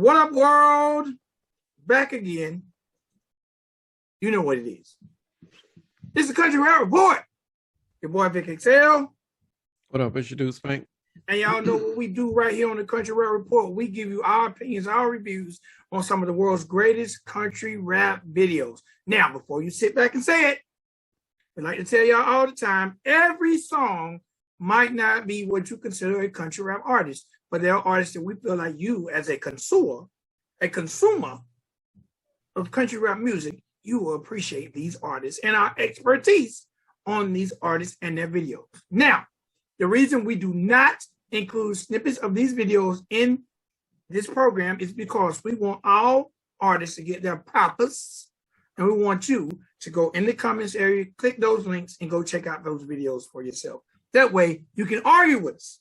What up, world? Back again. You know what it is. This is the Country Rap Report. Your boy Vic Excel. What up? It's your dude Spank. And y'all know what we do right here on the Country Rap Report. We give you our opinions, our reviews on some of the world's greatest country rap videos. Now, before you sit back and say it, we like to tell y'all all the time, every song might not be what you consider a country rap artist, but there are artists that we feel like you, as a consumer of country rap music, you will appreciate these artists and our expertise on these artists and their videos. Now, the reason we do not include snippets of these videos in this program is because we want all artists to get their propers, and we want you to go in the comments area, click those links, and go check out those videos for yourself. That way, you can argue with us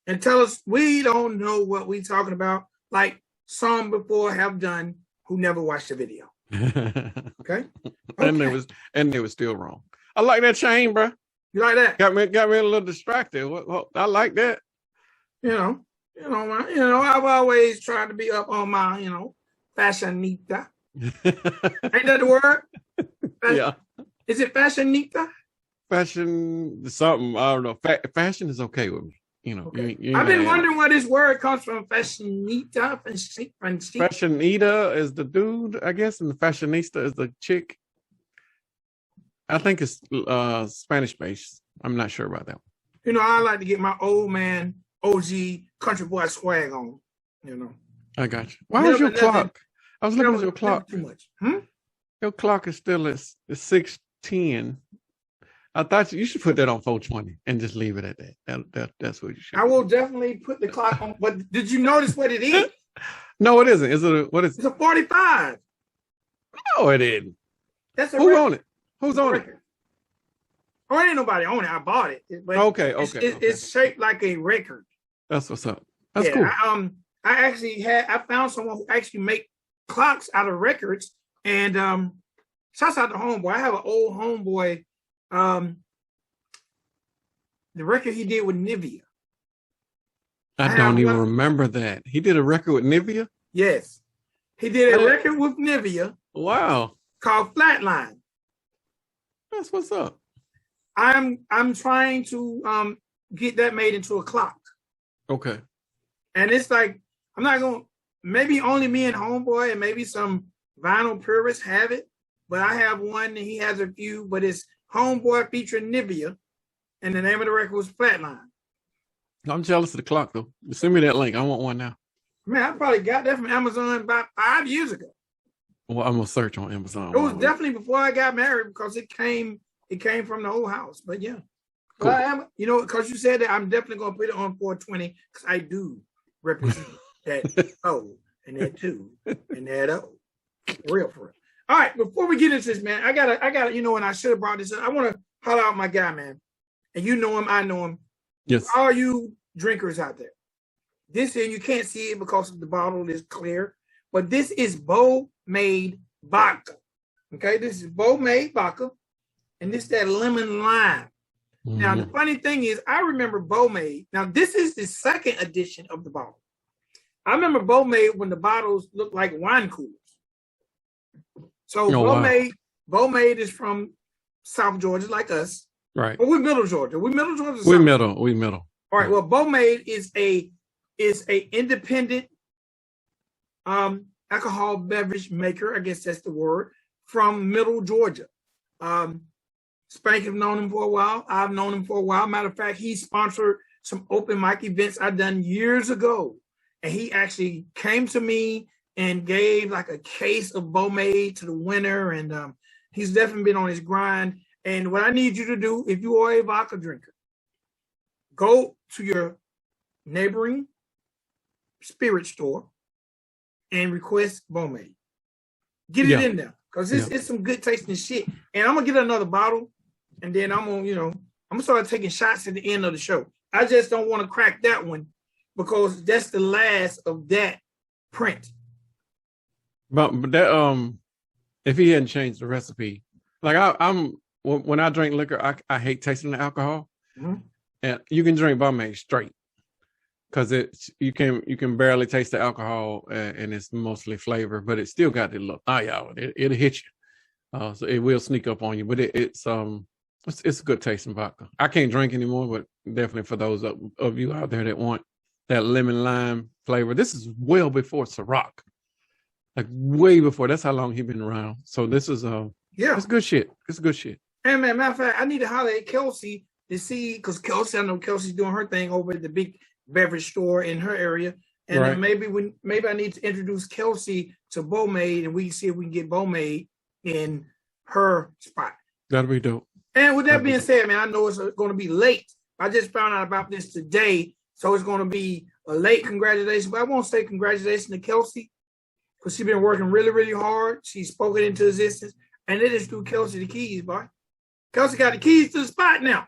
and tell us we don't know what we're talking about, like some before have done who never watched the video. Okay? And they was still wrong. I like that chain, bro. You like that? Got me a little distracted. I like that. I've always tried to be up on my, fashionita. Ain't that the word? Yeah. Is it fashionita? Fashion, something, I don't know. Fashion is okay with me. Okay. I've been wondering where this word comes from. Fashionita. Fashionita is the dude, I guess, and the fashionista is the chick. I think it's Spanish based. I'm not sure about that one. I like to get my old man, OG country boy swag on. I got you. Why is your clock? I was looking at your clock. Too much. Your clock is still at 6:10. I thought you should put that on 420 and just leave it at that. That's what you should. I will definitely put the clock on. But did you notice what it is? No, it isn't. What is it? It's a 45. No, it isn't. That's a Who record. on it? Who's on it? Oh, ain't nobody on it. I bought it. But Okay. It's shaped like a record. That's what's up. That's cool. I found someone who actually make clocks out of records, and shouts out to Homeboy. I have an old Homeboy. The record he did with Nivea. I don't even remember that. He did a record with Nivea? Yes. He did a record with Nivea. Wow. Called Flatline. That's what's up. I'm trying to get that made into a clock. Okay. And it's like, I'm not going to, maybe only me and Homeboy and maybe some vinyl purists have it, but I have one and he has a few, but it's Homeboy featuring Nivea, and the name of the record was Flatline. I'm jealous of the clock, though. Send me that link. I want one now. Man, I probably got that from Amazon about 5 years ago. Well, I'm going to search on Amazon. It was definitely before I got married because it came from the old house. But yeah. Cool. But because you said that, I'm definitely going to put it on 420 because I do represent that O and that 2 and that O. Real for real. All right, before we get into this, man, I gotta, and I should have brought this up. I want to holler out my guy, man. And you know him, I know him. Yes. All you drinkers out there. This here, you can't see it because the bottle is clear, but this is Bo-made vodka. Okay, this is Bo-made vodka, and this is that lemon lime. Mm-hmm. Now, the funny thing is, I remember Bo-made. Now, this is the second edition of the bottle. I remember Bo-made when the bottles looked like wine coolers. So Bo-made is from South Georgia, like us. Right. But we're Middle Georgia. We Middle Georgia. We middle. All right. Well, Bo-made is a independent alcohol beverage maker. I guess that's the word, from Middle Georgia. Spank have known him for a while. I've known him for a while. Matter of fact, he sponsored some open mic events I've done years ago, and he actually came to me and gave like a case of Bo-made to the winner. And he's definitely been on his grind. And what I need you to do, if you are a vodka drinker, go to your neighboring spirit store and request Bo-made. Get it in there. Because it's some good tasting shit. And I'm going to get another bottle. And then I'm going to start taking shots at the end of the show. I just don't want to crack that one because that's the last of that print. But that if he hadn't changed the recipe, like I'm when I drink liquor, I hate tasting the alcohol, and you can drink Bo-made straight. because you can barely taste the alcohol, and it's mostly flavor, but it still got the little y'all. It'll hit you, so it will sneak up on you. But it's a good tasting vodka. I can't drink anymore, but definitely for those of you out there that want that lemon lime flavor, this is well before Ciroc, like way before. That's how long he's been around. So this is it's good shit. It's good shit. And man, matter of fact, I need to holler at Kelsey to see, because I know Kelsey's doing her thing over at the big beverage store in her area, and right. maybe I need to introduce Kelsey to Bomade, and we can see if we can get Bomade in her spot. That'll be dope. And with that being said, man, I know it's going to be late. I just found out about this today, so it's going to be a late congratulations. But I won't say congratulations to Kelsey, because she's been working really, really hard. She's spoken into existence, and it is through Kelsey the keys, boy. Kelsey got the keys to the spot now.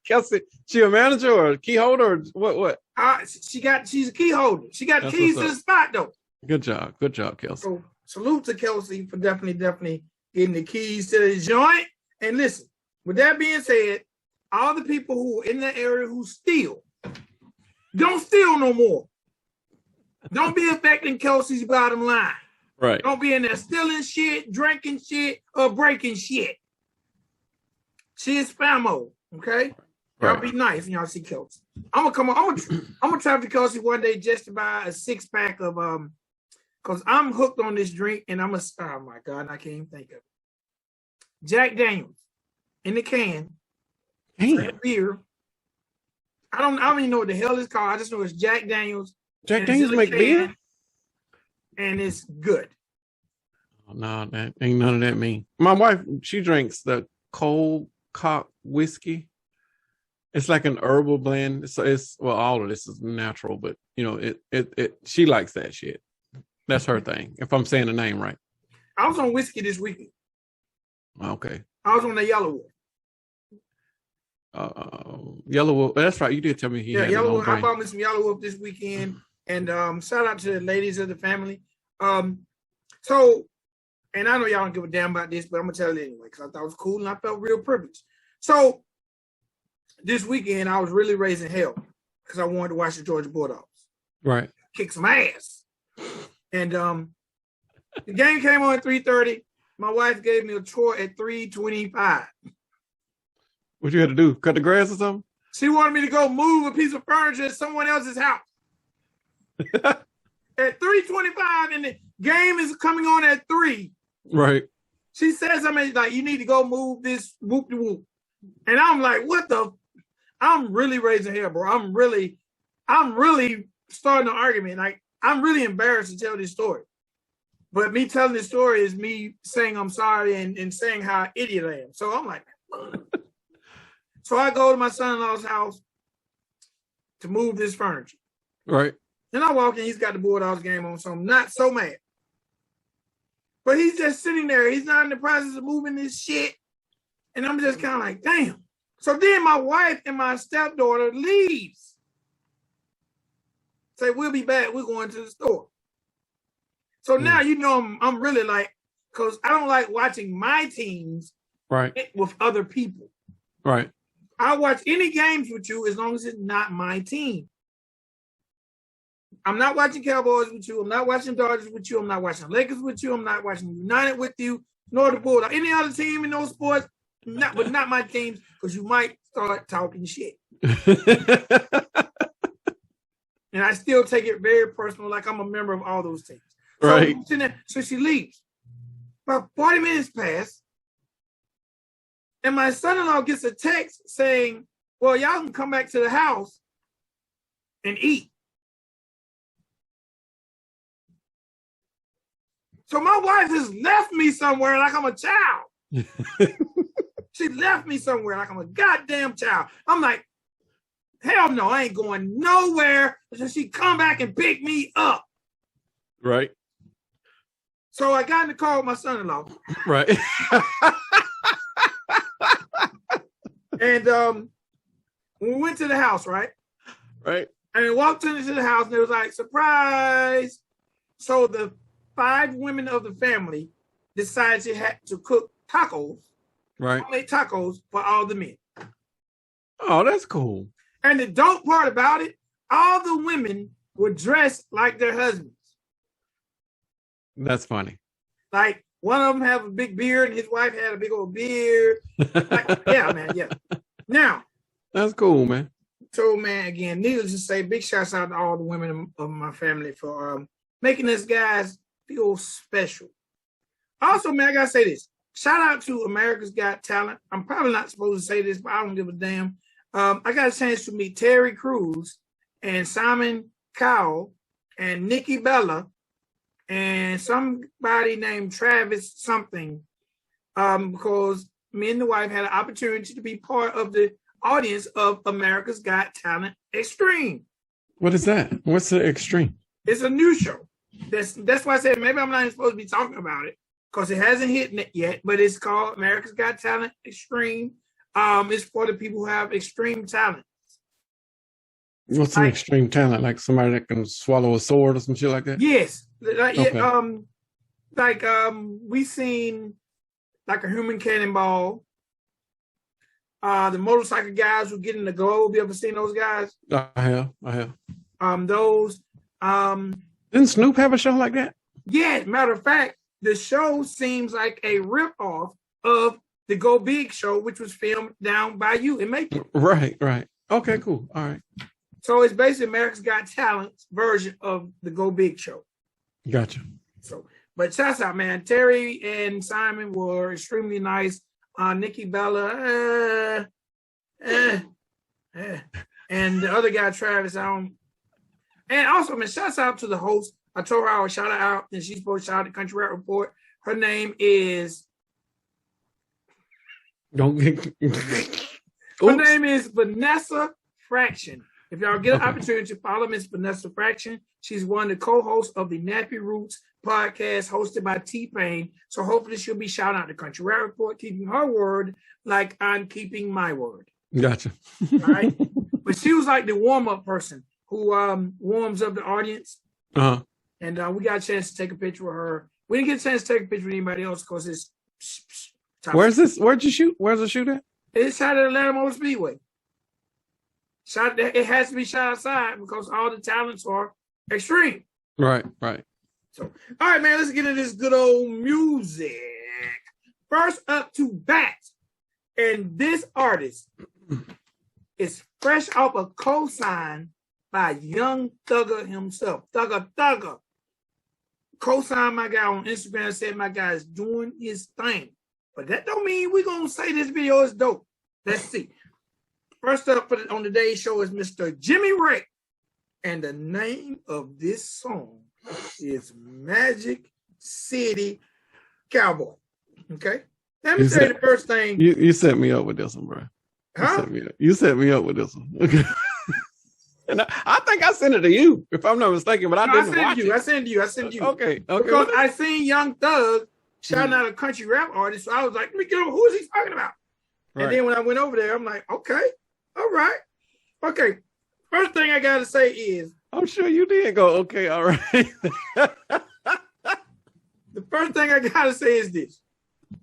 Kelsey, she a manager or a key holder or what? She's a key holder. She got the keys to the spot though. Good job, Kelsey. So salute to Kelsey for definitely getting the keys to the joint. And listen, with that being said, all the people who are in that area who steal, don't steal no more. Don't be affecting Kelsey's bottom line. Right. Don't be in there stealing shit, drinking shit, or breaking shit. She is famo, okay? Y'all be nice when y'all see Kelsey. I'm gonna travel to Kelsey one day just to buy a 6-pack of because I'm hooked on this drink, and oh my God, I can't even think of it. Jack Daniels in the can. Beer. I don't even know what the hell it's called. I just know it's Jack Daniels. Jack Daniels make beer? And it's good. Oh, no, that ain't none of that mean. My wife, she drinks the cold cock whiskey. It's like an herbal blend. So all of this is natural, but she likes that shit. That's her thing. If I'm saying the name right. I was on whiskey this weekend. Okay. I was on the Yellow Wolf. Yellow Wolf. That's right. You did tell me he had Yellow Wolf. I bought me some Yellow Wolf this weekend, and shout out to the ladies of the family. And I know y'all don't give a damn about this, but I'm gonna tell it anyway because I thought it was cool and I felt real privileged. So this weekend I was really raising hell because I wanted to watch the Georgia Bulldogs. Right. Kick some ass. And the game came on at 3:30. My wife gave me a chore at 3:25. What you had to do? Cut the grass or something? She wanted me to go move a piece of furniture at someone else's house. At 3:25, and the game is coming on at 3. Right. She says something like, you need to go move this whoop-de-whoop. And I'm like, what the? I'm really raising hell, bro. I'm really starting an argument. Like, I'm really embarrassed to tell this story. But me telling this story is me saying I'm sorry and saying how idiot I am. So I'm like, so I go to my son-in-law's house to move this furniture. Right. And I walk in, he's got the Bulldogs game on, so I'm not so mad. But he's just sitting there. He's not in the process of moving this shit. And I'm just kind of like, damn. So then my wife and my stepdaughter leaves. Say, we'll be back. We're going to the store. So now, I'm really like, because I don't like watching my teams with other people. Right. I'll watch any games with you as long as it's not my team. I'm not watching Cowboys with you. I'm not watching Dodgers with you. I'm not watching Lakers with you. I'm not watching United with you, nor the Bulldogs. Any other team in those sports, but not my teams, because you might start talking shit. And I still take it very personal, like I'm a member of all those teams. Right. So she leaves. About 40 minutes pass, and my son-in-law gets a text saying, well, y'all can come back to the house and eat. So my wife has left me somewhere like I'm a child. She left me somewhere like I'm a goddamn child. I'm like, hell no, I ain't going nowhere until she come back and pick me up. Right. So I got in the car with my son-in-law. Right. And when we went to the house, right? Right. And we walked into the house and it was like, surprise. So the 5 women of the family decided she had to cook tacos. Right. Make tacos for all the men. Oh, that's cool. And the dope part about it all the women were dressed like their husbands. That's funny. Like one of them have a big beard and his wife had a big old beard. Like, yeah, man, yeah. Now, that's cool, man. So, man, again, needless to say, big shouts out to all the women of my family for making us guys feel special. Also, man, I gotta say this. Shout out to America's Got Talent. I'm probably not supposed to say this, but I don't give a damn. I got a chance to meet Terry Crews and Simon Cowell and Nikki Bella and somebody named Travis something, because me and the wife had an opportunity to be part of the audience of America's Got Talent Extreme. What is that? What's the Extreme? It's a new show. That's why I said maybe I'm not even supposed to be talking about it because it hasn't hit it yet, but it's called America's Got Talent Extreme. It's for the people who have extreme talent. What's an extreme talent? Like somebody that can swallow a sword or some shit like that? Yes. Okay. We seen like a human cannonball. The motorcycle guys who get in the globe. You ever seen those guys? I have. Those. Didn't Snoop have a show like that? Yeah, matter of fact, the show seems like a ripoff of the Go Big show, which was filmed down by you in Macon. Right. Okay, cool. All right. So it's basically America's Got Talent's version of the Go Big show. Gotcha. So, but shouts out, man. Terry and Simon were extremely nice. Nikki Bella, and the other guy, Travis, and also, man, shouts out to the host. I told her I would shout her out, and she's supposed to shout out the Country Rap Report. Her name is... Don't get... Her name is Vanessa Fraction. If y'all get an opportunity to follow Miss Vanessa Fraction, she's one of the co-hosts of the Nappy Roots podcast hosted by T-Pain. So hopefully she'll be shouting out the Country Rap Report, keeping her word like I'm keeping my word. Gotcha. All right. But she was like the warm-up person who warms up the audience. Uh-huh. And we got a chance to take a picture with her. We didn't get a chance to take a picture with anybody else because it's... Where's this? Where'd you shoot? Where's the shoot at? It's shot at Atlanta Motor Speedway. It has to be shot outside because all the talents are extreme. Right. So, all right, man, let's get into this good old music. First up to bat. And this artist is fresh off a co-sign by Young Thugger himself. Thugger. Co-signed my guy on Instagram, said my guy is doing his thing. But that don't mean we're going to say this video is dope. Let's see. First up on today's show is Mr. Jimmy Ray. And the name of this song is Magic City Cowboy. Okay? Let me say the first thing. You set me up with this one, bro. Huh? You set me up with this one. Okay. And I think I sent it to you, if I'm not mistaken, but I didn't watch it. I sent you. Okay. Because I seen Young Thug shouting out a country rap artist, so I was like, let me get over who is he talking about? Right. And then when I went over there, I'm like, okay, all right. Okay. First thing I gotta say is I'm sure you did go, okay, all right. The first thing I gotta say is this.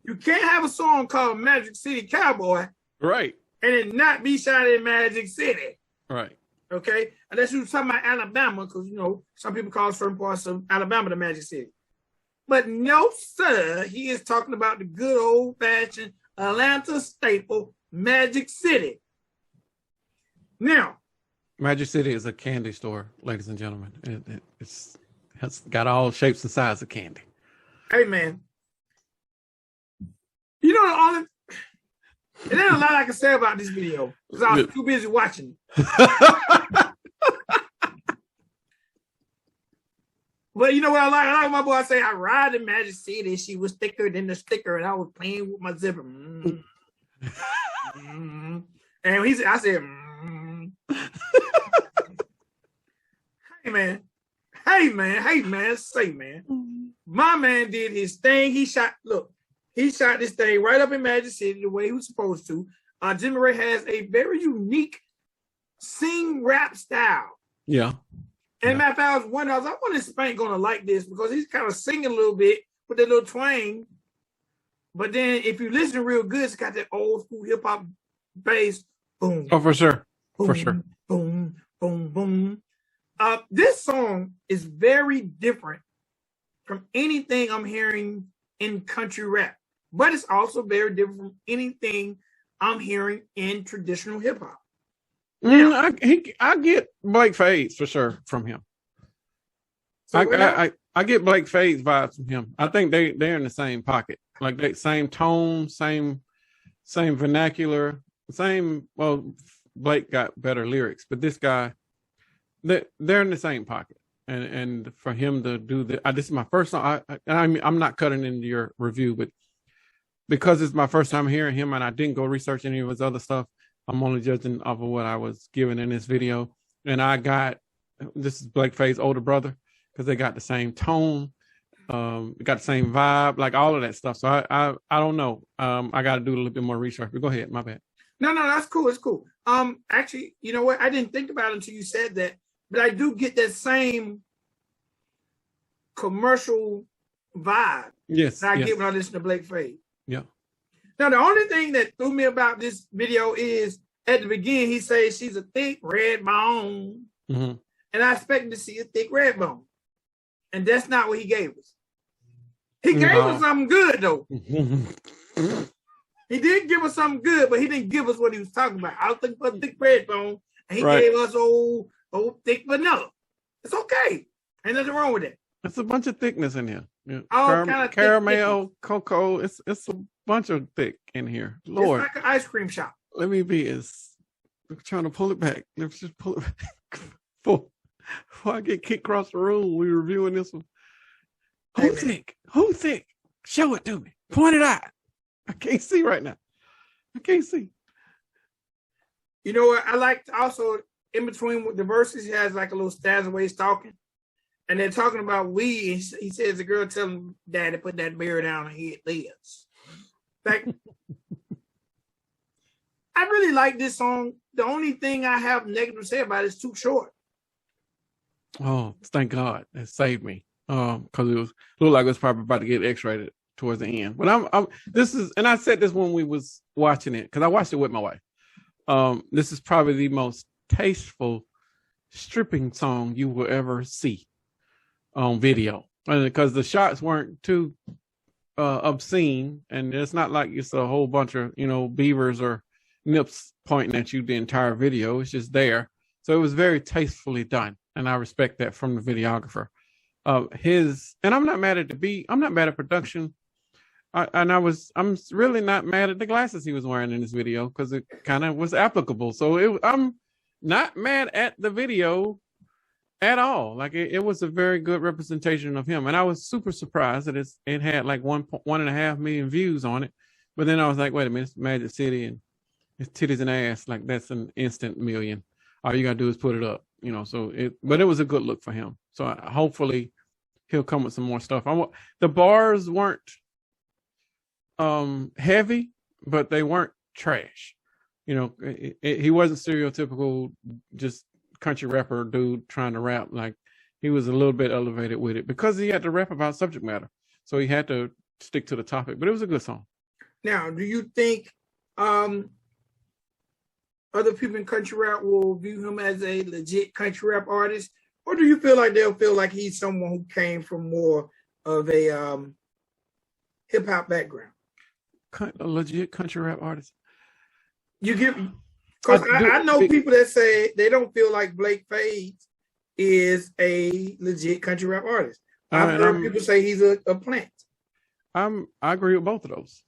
You can't have a song called Magic City Cowboy, right, and it not be shot in Magic City. Right. Okay? Unless you're talking about Alabama, because some people call certain parts of Alabama the Magic City. But no, sir, he is talking about the good old-fashioned Atlanta staple, Magic City. Now, Magic City is a candy store, ladies and gentlemen. It's got all shapes and sizes of candy. Hey, man. It ain't a lot I can say about this video because I was too busy watching it. But you know what I like? I like my boy. I say I ride in Magic City. She was thicker than the sticker, and I was playing with my zipper. And I said, Hey man, say man. My man did his thing. He shot this thing right up in Magic City the way he was supposed to. Jimmy Ray has a very unique sing rap style. Yeah. And matter of fact, I wonder if Spank gonna like this because he's kind of singing a little bit with that little twang. But then if you listen real good, it's got that old school hip hop bass. Boom. Oh, for sure. Boom, For sure. Boom, boom, boom. This song is very different from anything I'm hearing in country rap, but it's also very different from anything I'm hearing in traditional hip hop. I get Blake Fades for sure from him. So I get Blake Fades vibes from him. I think they're in the same pocket, like that same tone, same vernacular, same. Well, Blake got better lyrics, but this guy, they're in the same pocket. And for him to do this is my first song. I'm not cutting into your review, but because it's my first time hearing him, and I didn't go research any of his other stuff, I'm only judging off of what I was given in this video. And this is Blake Fade's older brother, because they got the same tone, got the same vibe, like all of that stuff. So I don't know. I got to do a little bit more research. But go ahead, my bad. No, that's cool. It's cool. Actually, you know what? I didn't think about it until you said that, but I do get that same commercial vibe. Yes, that I get when I listen to Blake Fade. Yeah. Now, the only thing that threw me about this video is at the beginning, he says she's a thick red bone. Mm-hmm. And I expected to see a thick red bone. And that's not what he gave us. He gave us something good, though. He did give us something good, but he didn't give us what he was talking about. I was thinking for a thick red bone, and he gave us old thick vanilla. It's okay. Ain't nothing wrong with it. It's a bunch of thickness in here. Yeah. Kind of caramel, cocoa. It's a bunch of thick in here. Lord, it's like an ice cream shop. Let me be I'm trying to pull it back. Let's just pull it back before I get kicked across the room. We reviewing this one. Who thick? Who thick? Show it to me. Point it out. I can't see right now. I can't see. You know what? I like also in between the verses, he has like a little stanza where he's talking. And they're talking about weed. And he says the girl tell him, Daddy, put that beer down and he lives. Like, I really like this song. The only thing I have negative to say about it is too short. Oh, thank God. It saved me. Because it looked like it was probably about to get X-rated towards the end. But and I said this when we was watching it, because I watched it with my wife. This is probably the most tasteful stripping song you will ever see on video, and because the shots weren't too obscene, and it's not like it's a whole bunch of beavers or nips pointing at you the entire video. It's just there, so it was very tastefully done, and I respect that from the videographer. And I'm not mad at the beat. I'm not mad at production. I'm really not mad at the glasses he was wearing in this video, because it kind of was applicable. So I'm not mad at the video at all. Like it was a very good representation of him, and I was super surprised that it had like 1.5 million views on it. But then I was like, wait a minute, it's Magic City and it's titties and ass. Like that's an instant million. All you gotta do is put it up, but it was a good look for him. So hopefully he'll come with some more stuff. The bars weren't heavy, but they weren't trash. He wasn't stereotypical just country rapper dude trying to rap. Like he was a little bit elevated with it because he had to rap about subject matter, so he had to stick to the topic. But it was a good song. Now, do you think other people in country rap will view him as a legit country rap artist, or do you feel like they'll feel like he's someone who came from more of a hip hop background? A legit country rap artist. Because I know people that say they don't feel like Blake Fades is a legit country rap artist. I've heard people say he's a plant. I agree with both of those.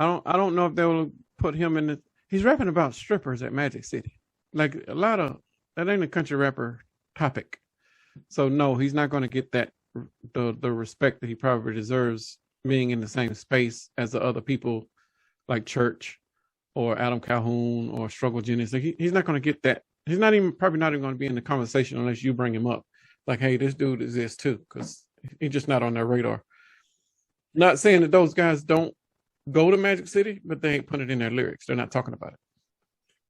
I don't know if they will put him in he's rapping about strippers at Magic City. Like a lot of that ain't a country rapper topic. So no, he's not going to get that the respect that he probably deserves being in the same space as the other people like Church or Adam Calhoun or Struggle Jennings. Like he's not going to get that. He's probably not even going to be in the conversation unless you bring him up. Like, hey, this dude exists too, because he's just not on their radar. Not saying that those guys don't go to Magic City, but they ain't put it in their lyrics. They're not talking about it.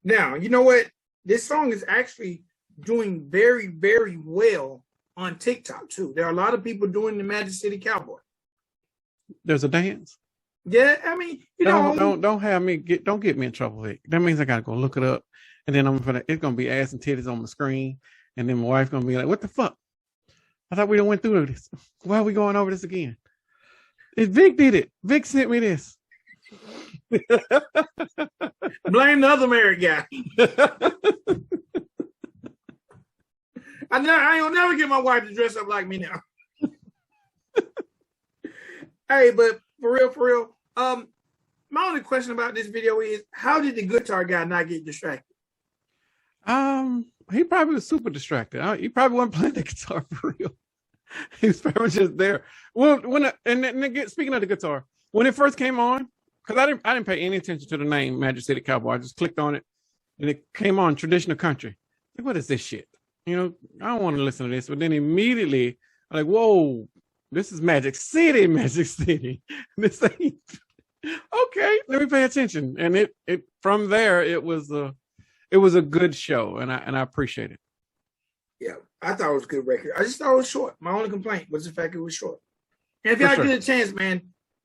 Now, you know what? This song is actually doing very, very well on TikTok too. There are a lot of people doing the Magic City Cowboy. There's a dance. Yeah, I mean, you know, don't get me in trouble, Vic. That means I gotta go look it up, and then it's gonna be ass and titties on the screen, and then my wife's gonna be like, "What the fuck? I thought we done went through this. Why are we going over this again?" Vic did it. Vic sent me this. blame the other married guy. I ain't never get my wife to dress up like me now. Hey, but for real, my only question about this video is, how did the guitar guy not get distracted? He probably was super distracted. He probably wasn't playing the guitar for real. He was probably just there. Well, speaking of the guitar, when it first came on, because I didn't pay any attention to the name Magic City Cowboy. I just clicked on it, and it came on traditional country. Like, what is this shit? You know, I don't want to listen to this. But then immediately, I'm like, whoa, this is Magic City. This ain't okay. Let me pay attention. And it from there, it was a good show, and I appreciate it. Yeah, I thought it was a good record. I just thought it was short. My only complaint was the fact it was short. And if y'all get a chance, man,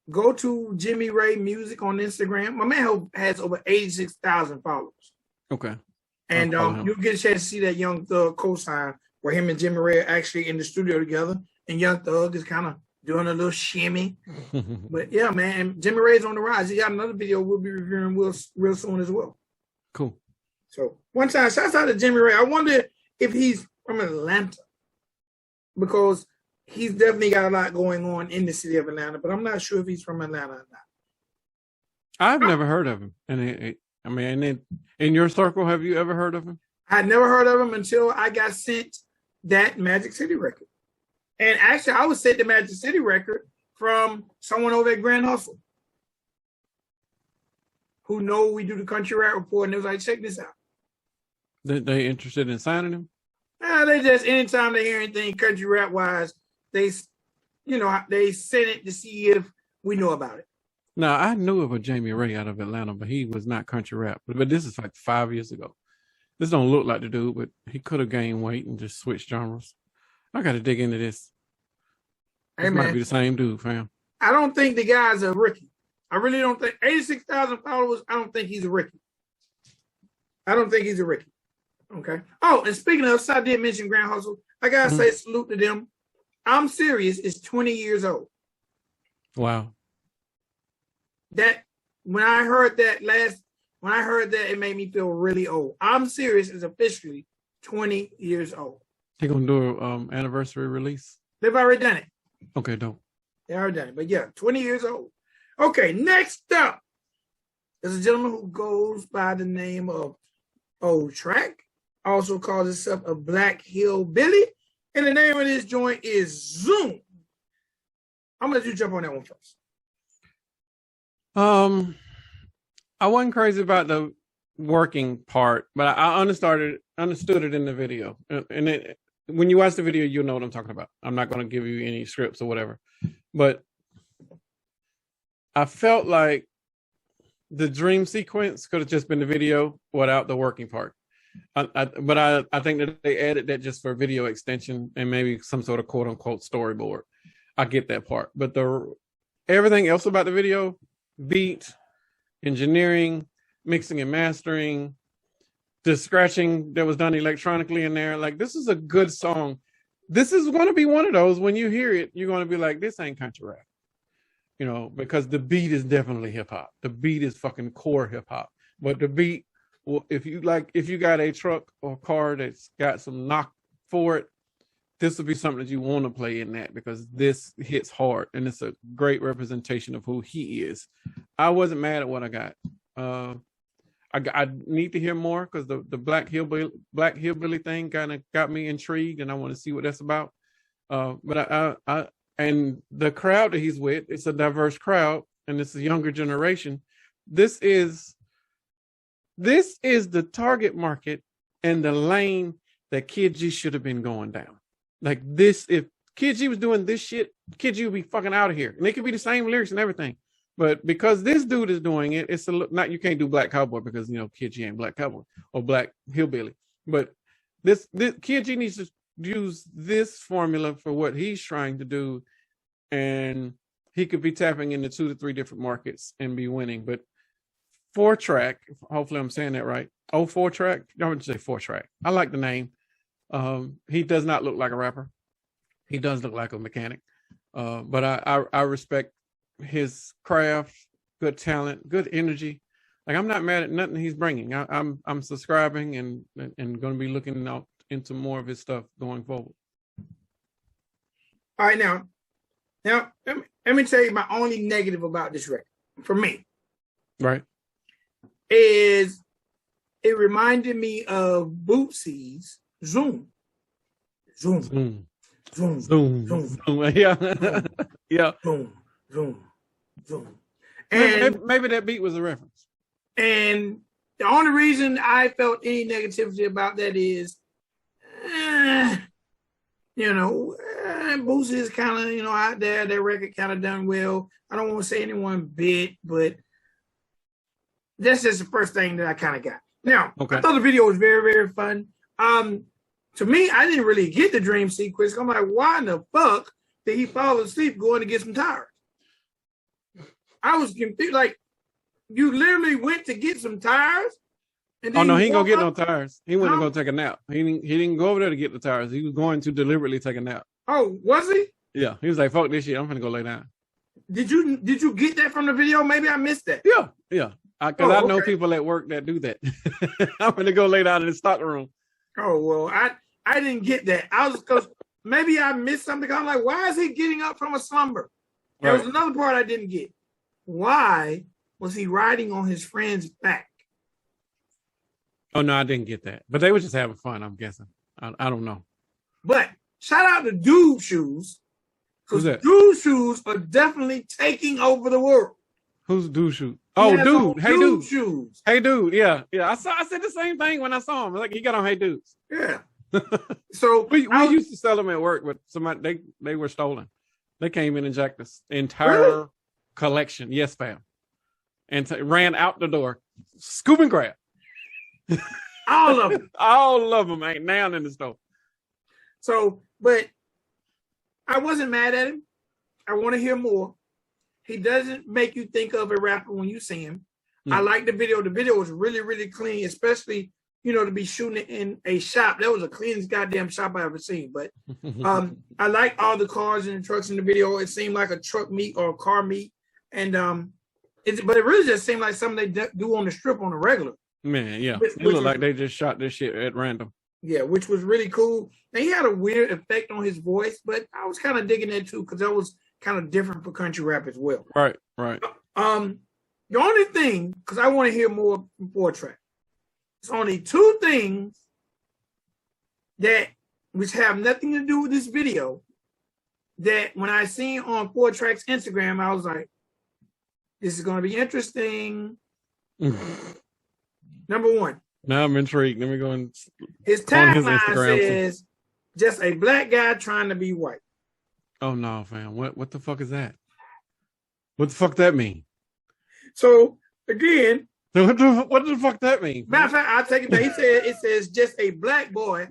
go to Jimmy Ray Music on Instagram. My man has over 86,000 followers. Okay. And you'll get a chance to see that Young Thug co-sign where him and Jimmy Ray are actually in the studio together. And Young Thug is kind of doing a little shimmy. But yeah, man, Jimmy Ray's on the rise. He got another video we'll be reviewing real soon as well. Cool. So one time, shouts out to Jimmy Ray. I wonder if he's from Atlanta, because he's definitely got a lot going on in the city of Atlanta, but I'm not sure if he's from Atlanta or not. I've never heard of him. And in your circle, have you ever heard of him? I never heard of him until I got sent that Magic City record. And actually, I was sent the Magic City record from someone over at Grand Hustle who know we do the Country Rap Report, and they was like, check this out. They interested in signing him? They just, anytime they hear anything country rap wise, they send it to see if we know about it. Now, I knew of a Jamie Ray out of Atlanta, but he was not country rap. But this is like 5 years ago. This don't look like the dude, but he could have gained weight and just switched genres. I got to dig into this. It might be the same dude, fam. I don't think the guy's a rookie. I really don't think 86,000 followers. I don't think he's a rookie. Okay. Oh, and speaking of, so I did mention Grand Hustle. I gotta say salute to them. I'm Serious is 20 years old. Wow. That when I heard that, it made me feel really old. I'm Serious is officially 20 years old. They're gonna do an anniversary release? They've already done it. Okay, dope. They already done it. But yeah, 20 years old. Okay, next up is a gentleman who goes by the name of Old Track. Also calls himself a Black Hillbilly. And the name of this joint is Zoom. I'm gonna let you jump on that one first. I wasn't crazy about the working part, but I understood it in the video. And when you watch the video, you'll know what I'm talking about. I'm not going to give you any scripts or whatever, but I felt like the dream sequence could have just been the video without the working part. But I think that they added that just for video extension and maybe some sort of quote unquote storyboard. I get that part, but everything else about the video, beat, engineering, mixing and mastering, the scratching that was done electronically in there, like, this is a good song. This is going to be one of those, when you hear it, you're going to be like, this ain't country rap, because the beat is definitely hip hop. The beat is fucking core hip hop, but the beat, well, if you got a truck or car that's got some knock for it, this would be something that you want to play in that, because this hits hard and it's a great representation of who he is. I wasn't mad at what I got. I need to hear more, because the Black Hillbilly thing kind of got me intrigued, and I want to see what that's about. But I and the crowd that he's with, it's a diverse crowd, and it's a younger generation. This is the target market and the lane that Kid G should have been going down. Like this, if Kid G was doing this shit, Kid G would be fucking out of here. And it could be the same lyrics and everything. But because this dude is doing it, it's not, you can't do Black Cowboy because, Kid G ain't Black Cowboy or Black Hillbilly. But this Kid G needs to use this formula for what he's trying to do. And he could be tapping into 2 to 3 different markets and be winning. But 4-track, hopefully I'm saying that right. 4-track, I would say 4-track. I like the name. He does not look like a rapper. He does look like a mechanic. But I respect his craft, good talent, good energy. Like, I'm not mad at nothing he's bringing. I'm subscribing and going to be looking out into more of his stuff going forward. All right, now let me tell you my only negative about this record for me. Right. Is it reminded me of Bootsy's Zoom. Zoom. Yeah. Zoom. Yeah. Zoom. And maybe that beat was a reference. And the only reason I felt any negativity about that is, Boosie is kind of, out there. That record kind of done well. I don't want to say anyone bit, but that's just the first thing that I kind of got. Now, okay. I thought the video was very, very fun. To me, I didn't really get the dream sequence. I'm like, why in the fuck did he fall asleep going to get some tires? I was confused. Like, you literally went to get some tires? And then he ain't gonna get no tires. He went to go take a nap. He didn't go over there to get the tires. He was going to deliberately take a nap. Oh, was he? Yeah, he was like, "Fuck this shit. I'm gonna go lay down." Did you get that from the video? Maybe I missed that. Yeah. Because I know people at work that do that. I'm gonna go lay down in the stock room. Oh well, I didn't get that. Because maybe I missed something. I'm like, why is he getting up from a slumber? There was another part I didn't get. Why was he riding on his friend's back? Oh no, I didn't get that. But they were just having fun, I'm guessing. I don't know. But shout out to Dude Shoes. Who's that? Dude Shoes are definitely taking over the world. Who's Dude Shoes? Oh, Dude. Hey, Dude. Shoes. Hey, Dude. Yeah. I said the same thing when I saw him. Like, he got on Hey Dudes. Yeah. So we used to sell them at work, but somebody they were stolen. They came in and jacked this entire collection. Yes, fam. And ran out the door. Scoop and grab. All of them. All of them ain't now in the store. So, but I wasn't mad at him. I want to hear more. He doesn't make you think of a rapper when you see him. I like the video. The video was really, really clean, especially, to be shooting it in a shop. That was the cleanest goddamn shop I ever seen. But I like all the cars and the trucks in the video. It seemed like a truck meet or a car meet. And but it really just seemed like something they do on the strip on a regular. Man, yeah. It looked like they just shot this shit at random. Yeah, which was really cool. Now, he had a weird effect on his voice, but I was kind of digging that too, because that was kind of different for country rap as well. Right. The only thing, because I want to hear more from 4-track, it's only 2 things that which have nothing to do with this video that when I seen on 4-track's Instagram, I was like, this is going to be interesting. Number 1. Now I'm intrigued. Let me go and his tagline says, just a black guy trying to be white. Oh no, fam. What the fuck is that? What the fuck that mean? So again, what the fuck that mean? Matter of fact, I'll take it back. He said it says just a black boy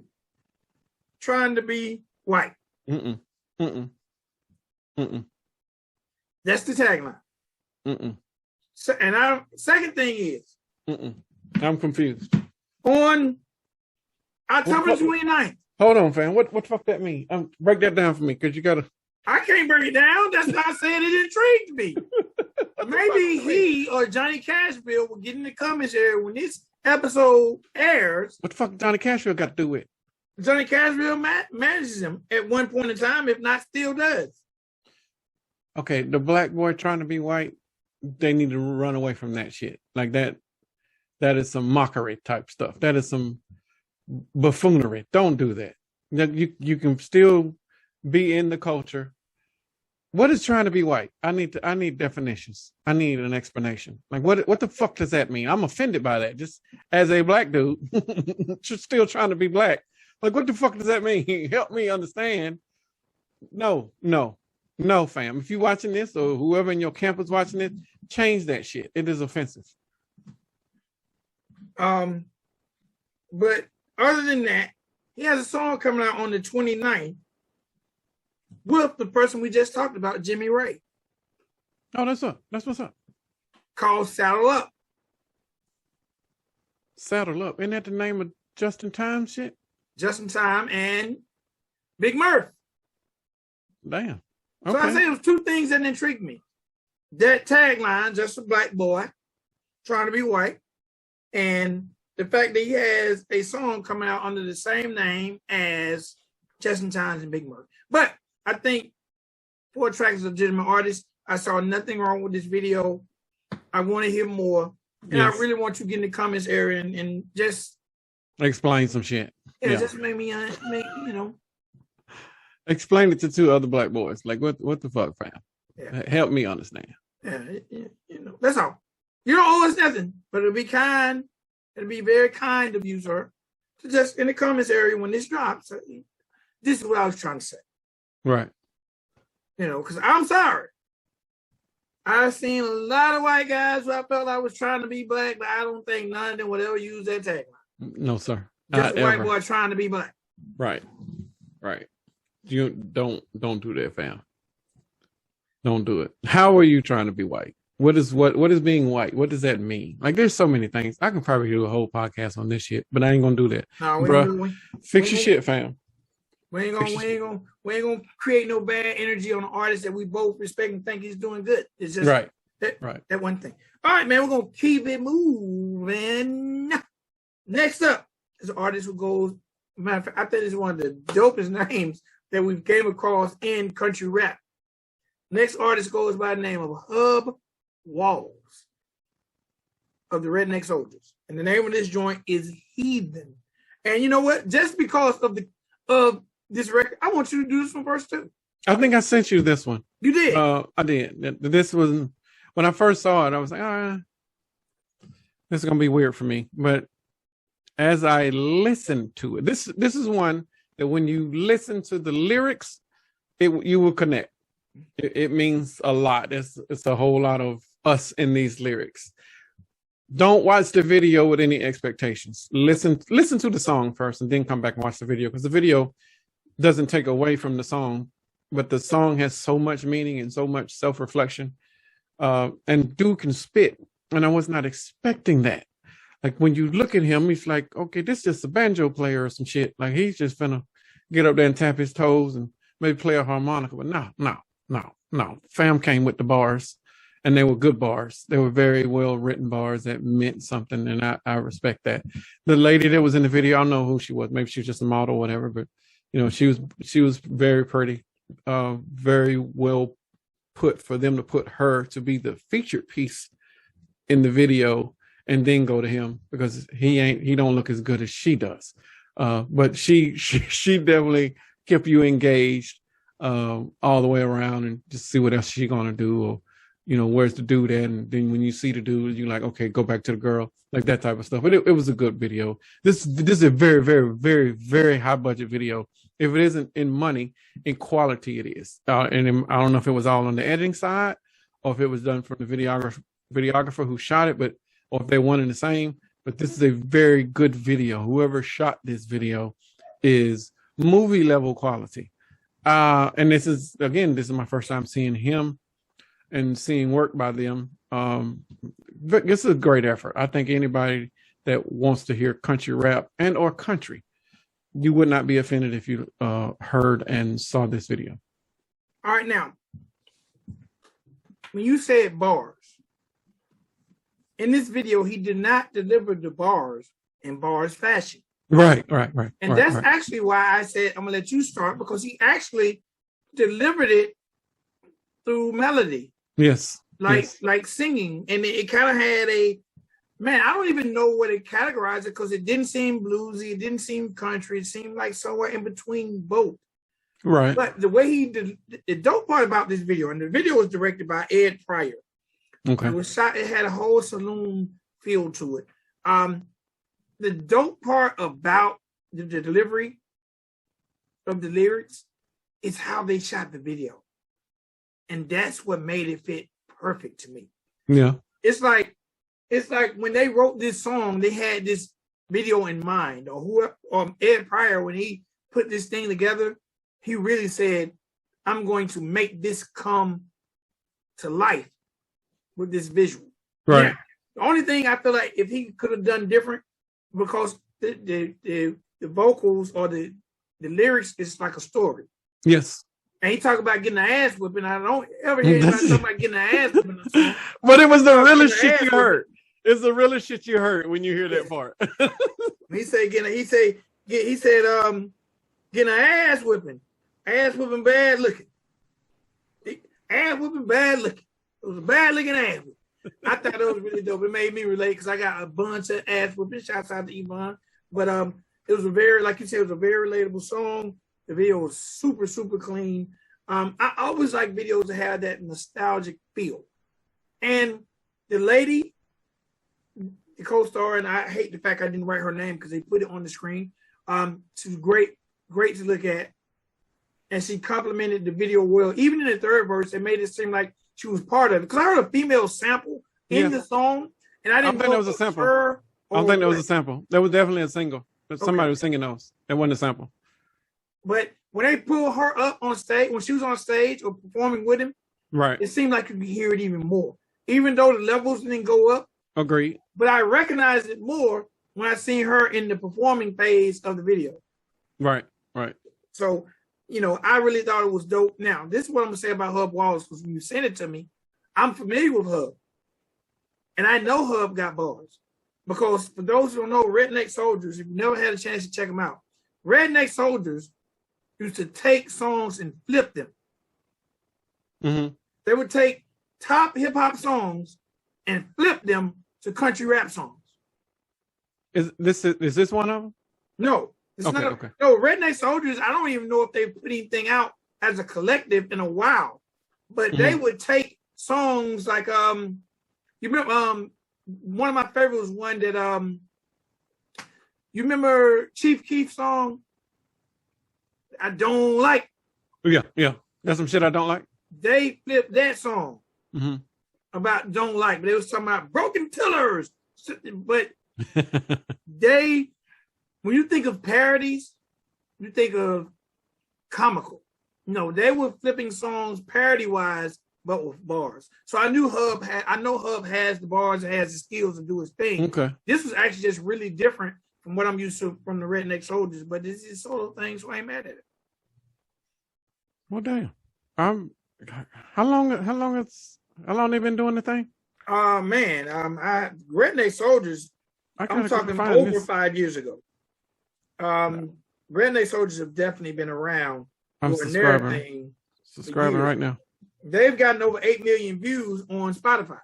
trying to be white. That's the tagline. So, and second thing is, I'm confused. On October 29th. Hold on, fam. What the fuck that mean? Break that down for me, because you gotta. I can't break it down. That's why I said it intrigued me. Maybe he or Johnny Cashville will get in the comments area when this episode airs. What the fuck Johnny Cashville got to do with? Johnny Cashville manages him at one point in time, if not still does. Okay, the black boy trying to be white, they need to run away from that shit. Like that is some mockery type stuff. That is some buffoonery. Don't do that. You can still be in the culture. What is trying to be white? I need definitions. I need an explanation. Like what the fuck does that mean? I'm offended by that. Just as a black dude, still trying to be black. Like what the fuck does that mean? Help me understand. No, fam. If you're watching this or whoever in your camp is watching it, change that shit. It is offensive. But other than that, he has a song coming out on the 29th with the person we just talked about, Jimmy Ray. Oh, that's up. That's what's up. Called Saddle Up. Saddle Up. Isn't that the name of Just in Time shit? Just in Time and Big Murph. Damn. Okay. So I say it was two things that intrigued me. That tagline, just a black boy trying to be white, and the fact that he has a song coming out under the same name as Just in Time and Big Murph. But I think 4 tracks is a legitimate artist. I saw nothing wrong with this video. I want to hear more. And yes. I really want you to get in the comments area and just explain some shit. Yeah, just make me, explain it to 2 other black boys. Like, what the fuck, fam? Yeah. Help me understand. Yeah, that's all. You don't owe us nothing, but it'll be kind. It'll be very kind of you, sir, to just in the comments area when this drops. This is what I was trying to say. Right. Because I'm sorry. I've seen a lot of white guys who I felt I was trying to be black, but I don't think none of them would ever use that tagline. No, sir. Just a white boy trying to be black. Right. You don't do that, fam. Don't do it. How are you trying to be white? What is being white? What does that mean? Like, there's so many things. I can probably do a whole podcast on this shit, but I ain't gonna do that. No, bro, fix your shit, fam. We ain't gonna create no bad energy on an artist that we both respect and think he's doing good. It's just that one thing. All right, man, we're gonna keep it moving. Next up is an artist who goes. Matter of fact, I think it's one of the dopest names that we've came across in country rap. Next artist goes by the name of Hubb Walls of the Redneck Soldiers, and the name of this joint is Heathen. And you know what? Just because of this record, I want you to do this one first too. I think I sent you this one. You did? I did. This was when I first saw it. I was like, this is gonna be weird for me. But as I listened to it, this is one that when you listen to the lyrics, you will connect. It means a lot. It's a whole lot of us in these lyrics. Don't watch the video with any expectations. Listen to the song first and then come back and watch the video, because the video doesn't take away from the song, but the song has so much meaning and so much self-reflection. And dude can spit, and I was not expecting that. Like, when you look at him, he's like, okay, this is just a banjo player or some shit. Like, he's just finna get up there and tap his toes and maybe play a harmonica. But no. Fam came with the bars, and they were good bars. They were very well written bars that meant something, and I respect that. The lady that was in the video, I don't know who she was. Maybe she was just a model or whatever, but she was very pretty, very well put for them to put her to be the featured piece in the video and then go to him, because he don't look as good as she does. But she definitely kept you engaged all the way around, and just see what else she's gonna do, or where's the dude at, and then when you see the dude, you're like, okay, go back to the girl, like that type of stuff. But it was a good video. This is a very, very, very, very high budget video. If it isn't in money, in quality it is. And I don't know if it was all on the editing side, or if it was done from the videographer who shot it, or if they one and the same. But this is a very good video. Whoever shot this video is movie level quality. And this is my first time seeing him and seeing work by them. But this is a great effort. I think anybody that wants to hear country rap and or country, you would not be offended if you heard and saw this video. All right, now, when you said bars, in this video, he did not deliver the bars in bars fashion. Right. And that's actually why I said I'm gonna let you start, because he actually delivered it through melody. Yes. Like singing. And it kind of had I don't even know what it categorized it, because it didn't seem bluesy, it didn't seem country, it seemed like somewhere in between both. Right. But the way he did, the dope part about this video, and the video was directed by Ed Pryor. Okay. It was shot, it had a whole saloon feel to it. The dope part about the delivery of the lyrics is how they shot the video. And that's what made it fit perfect to me. Yeah. It's like when they wrote this song, they had this video in mind, or Ed Pryor, when he put this thing together, he really said, I'm going to make this come to life with this visual. Right. Now, the only thing I feel like if he could have done different, because the vocals or the lyrics is like a story. Yes. And he talk about getting an ass whipping. I don't ever hear anybody talk about getting an ass whipping. But it was the realest shit you heard. It's the realest shit you heard when you hear that part. He said getting an ass whipping. Ass whipping bad looking. Ass whipping bad looking. It was a bad looking ass whipping. I thought it was really dope. It made me relate because I got a bunch of ass whipping. Shouts out to Yvonne. But it was a very, like you said, it was a very relatable song. The video was super, super clean. I always like videos that have that nostalgic feel. And the lady, the co-star, and I hate the fact I didn't write her name because they put it on the screen. She's great to look at. And she complimented the video well. Even in the third verse, it made it seem like she was part of it. Because I heard a female sample in the song, and I didn't know think that was a sample. I don't think that was a sample. That was definitely a single. But somebody was singing those. That wasn't a sample. But when they pulled her up on stage, when she was on stage or performing with him, right, it seemed like you could hear it even more. Even though the levels didn't go up. Agreed. But I recognized it more when I seen her in the performing phase of the video. Right. So, I really thought it was dope. Now, this is what I'm going to say about Hubb Walls, because when you sent it to me, I'm familiar with Hubb. And I know Hubb got bars. Because for those who don't know, Redneck Soldiers, if you never had a chance to check them out, Redneck Soldiers used to take songs and flip them. Mm-hmm. They would take top hip-hop songs and flip them to country rap songs. Is this one of them? No. Okay. No, Redneck Soldiers, I don't even know if they put anything out as a collective in a while. But they would take songs like you remember one of my favorites was one that you remember Chief Keef's song I Don't Like. Yeah. That's some shit I don't like. They flipped that song about Don't Like, but they was talking about broken tillers. But when you think of parodies, you think of comical. No, they were flipping songs parody-wise, but with bars. So I know Hubb has the bars and has the skills to do his thing. Okay. This was actually just really different from what I'm used to from the Redneck Soldiers, but this is solo thing, so I ain't mad at it. Well, damn. How long they been doing the thing? Redneck Soldiers, I'm talking over 5 years ago. Redneck Soldiers have definitely been around. I'm subscribing right now. They've gotten over 8 million views on Spotify.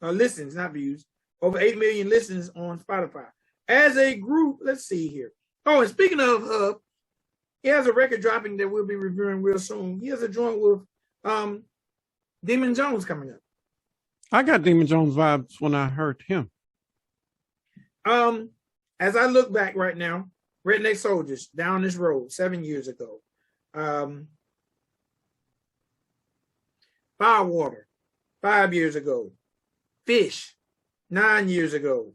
Listens, not views. Over 8 million listens on Spotify. As a group, let's see here. Oh, and speaking of Hubb, he has a record dropping that we'll be reviewing real soon. He has a joint with Demon Jones coming up. I got Demon Jones vibes when I heard him. As I look back right now, Redneck Soldiers, Down This Road, 7 years ago. Firewater, 5 years ago. Fish, 9 years ago.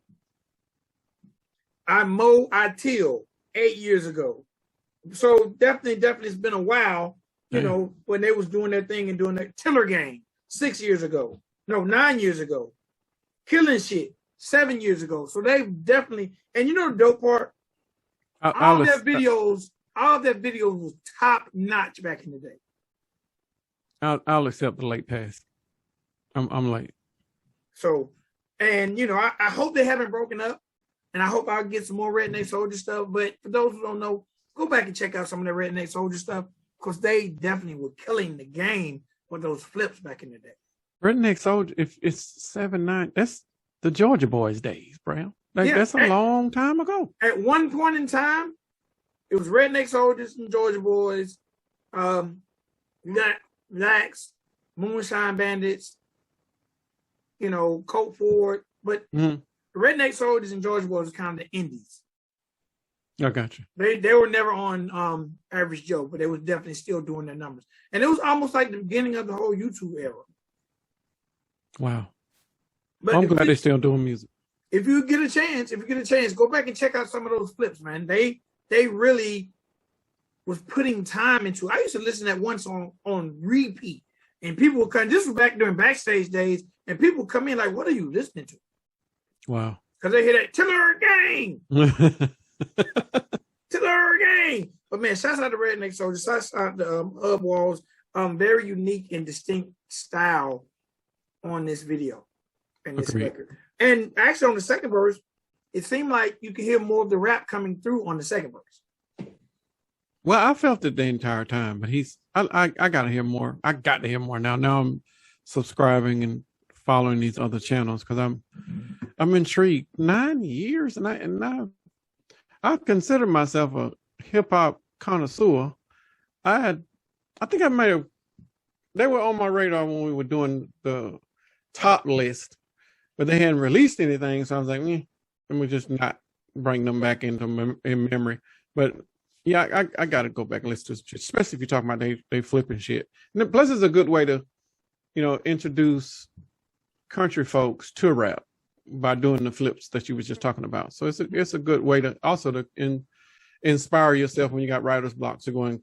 I Till, 8 years ago. So definitely it's been a while, when they was doing their thing and doing that. Tiller Gang, 6 years ago. No, 9 years ago. Killing Shit, 7 years ago. So they definitely, and the dope part, all of their videos was top notch back in the day. I'll accept the late pass. I'm late. So, and I hope they haven't broken up, and I hope I'll get some more Redneck Soldier stuff. But for those who don't know, go back and check out some of the Redneck Soldier stuff, because they definitely were killing the game with those flips back in the day. Redneck Soldier, if it's 7-9, that's the Georgia Boys days, Brown. That's a long time ago. At one point in time, it was Redneck Soldiers and Georgia Boys, Blacks, Moonshine Bandits, Colt Ford, but Redneck Soldiers and Georgia Boys was kind of the indies. I got you. They were never on Average Joe, but they was definitely still doing their numbers. And it was almost like the beginning of the whole YouTube era. Wow. But I'm glad they're still doing music. If you get a chance, go back and check out some of those flips, man. They really was putting time into it. I used to listen to that one song on repeat And people would come, this was back during backstage days, and people would come in like, what are you listening to? Wow. Because they hear that Tiller Gang. Tiller Gang. But man, shouts out to Redneck Soldier, shouts out to Hubb Walls. Very unique and distinct style on this video and this record. And actually on the second verse, it seemed like you could hear more of the rap coming through on the second verse. Well, I felt it the entire time, but I gotta hear more. I got to hear more now. Now I'm subscribing and following these other channels because I'm intrigued. 9 years, and I consider myself a hip hop connoisseur. I think I might have. They were on my radar when we were doing the top list, but they hadn't released anything, so I was like, let me just not bring them back into in memory. But yeah, I got to go back and listen to, especially if you're talking about they flipping shit. And plus, it's a good way to, introduce country folks to rap by doing the flips that you was just talking about. So it's a good way to also to inspire yourself when you got writer's block to go and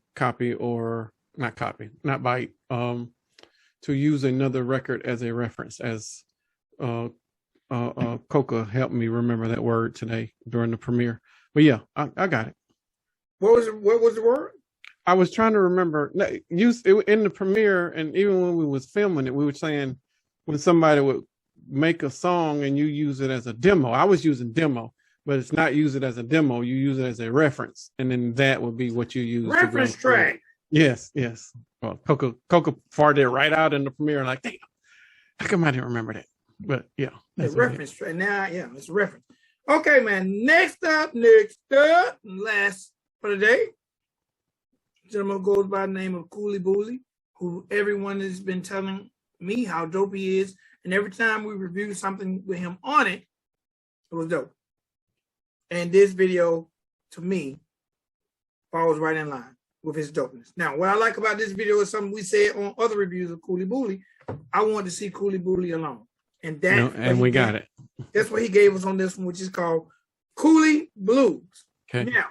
not bite, to use another record as a reference. As Coca helped me remember that word today during the premiere. But yeah, I got it. What was the word? I was trying to remember. In the premiere, and even when we was filming it, we were saying when somebody would make a song and you use it as a demo. I was using demo, but it's not use it as a demo. You use it as a reference, and then that would be what you use. Reference track. Yes. Well, Coca farted right out in the premiere, like, damn, how come I didn't remember that? But yeah, that's a reference track. Now, yeah, it's a reference. Okay, man. Next up, last for the day, gentleman goes by the name of Cooli Booli, who everyone has been telling me how dope he is, and every time we review something with him on it, it was dope. And this video, to me, falls right in line with his dopeness. Now, what I like about this video is something we said on other reviews of Cooli Booli. I wanted to see Cooli Booli alone, and we got it. That's what he gave us on this one, which is called Cooli Blues. Okay. Now,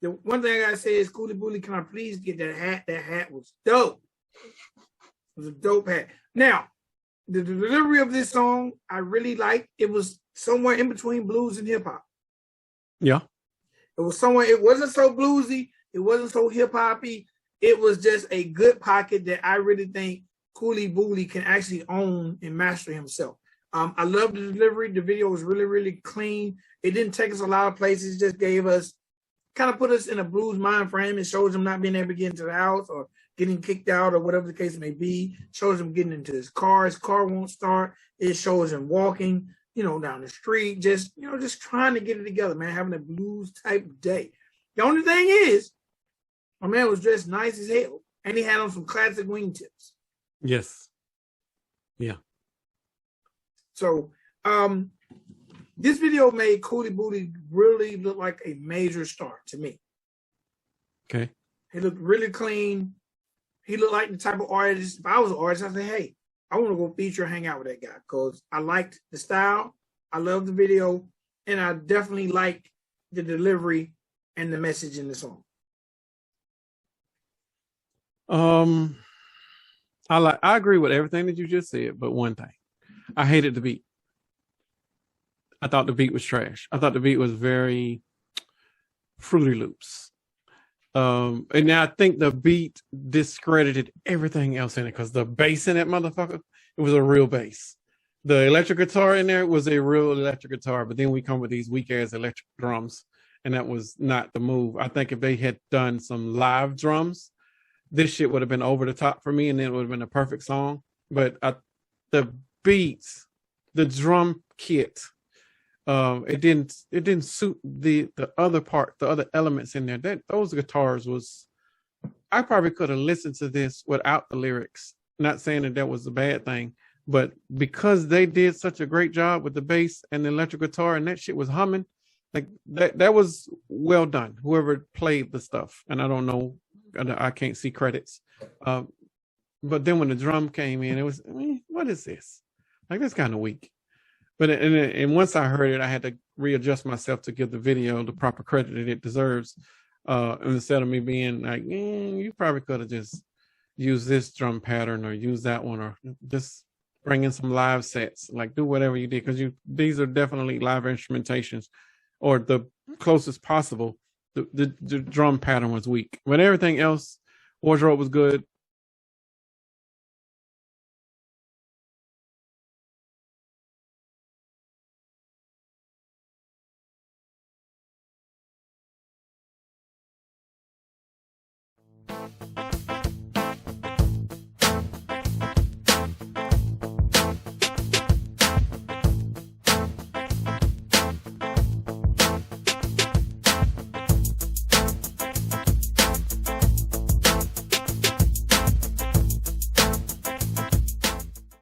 the one thing I gotta say is, Cooli Booli, can I please get that hat? That hat was dope. It was a dope hat. Now, the delivery of this song, I really liked. It was somewhere in between blues and hip hop. Yeah. It was somewhere, it wasn't so bluesy, it wasn't so hip hoppy. It was just a good pocket that I really think Cooli Booli can actually own and master himself. I love the delivery. The video was really, really clean. It didn't take us a lot of places. It just gave us, kind of put us in a blues mind frame. It shows him not being able to get into the house or getting kicked out or whatever the case may be. Shows him getting into his car won't start. It shows him walking, down the street, just trying to get it together, man, having a blues type day. The only thing is, my man was dressed nice as hell, and he had on some classic wingtips. Yes. Yeah. So, this video made Cooli Booli really look like a major star to me. Okay. He looked really clean. He looked like the type of artist, if I was an artist, I'd say, hey, I want to go feature and hang out with that guy because I liked the style, I love the video, and I definitely like the delivery and the message in the song. I agree with everything that you just said, but one thing, I hated the beat. I thought the beat was trash. I thought the beat was very Fruity Loops. And now I think the beat discredited everything else in it because the bass in that motherfucker, it was a real bass. The electric guitar in there was a real electric guitar, but then we come with these weak ass electric drums, and that was not the move. I think if they had done some live drums, this shit would have been over the top for me, and then it would have been a perfect song. But the beats, the drum kit, it didn't suit the other part, the other elements in there. Those guitars was, I probably could have listened to this without the lyrics. Not saying that was a bad thing, but because they did such a great job with the bass and the electric guitar, and that shit was humming, like that was well done. Whoever played the stuff, and I don't know, I can't see credits. But then when the drum came in, it was, what is this? Like, that's kind of weak. But and once I heard it, I had to readjust myself to give the video the proper credit that it deserves. Instead of me being like, you probably could have just use this drum pattern or use that one, or just bring in some live sets. Like, do whatever you did, because these are definitely live instrumentations, or the closest possible. The drum pattern was weak, but everything else, wardrobe was good.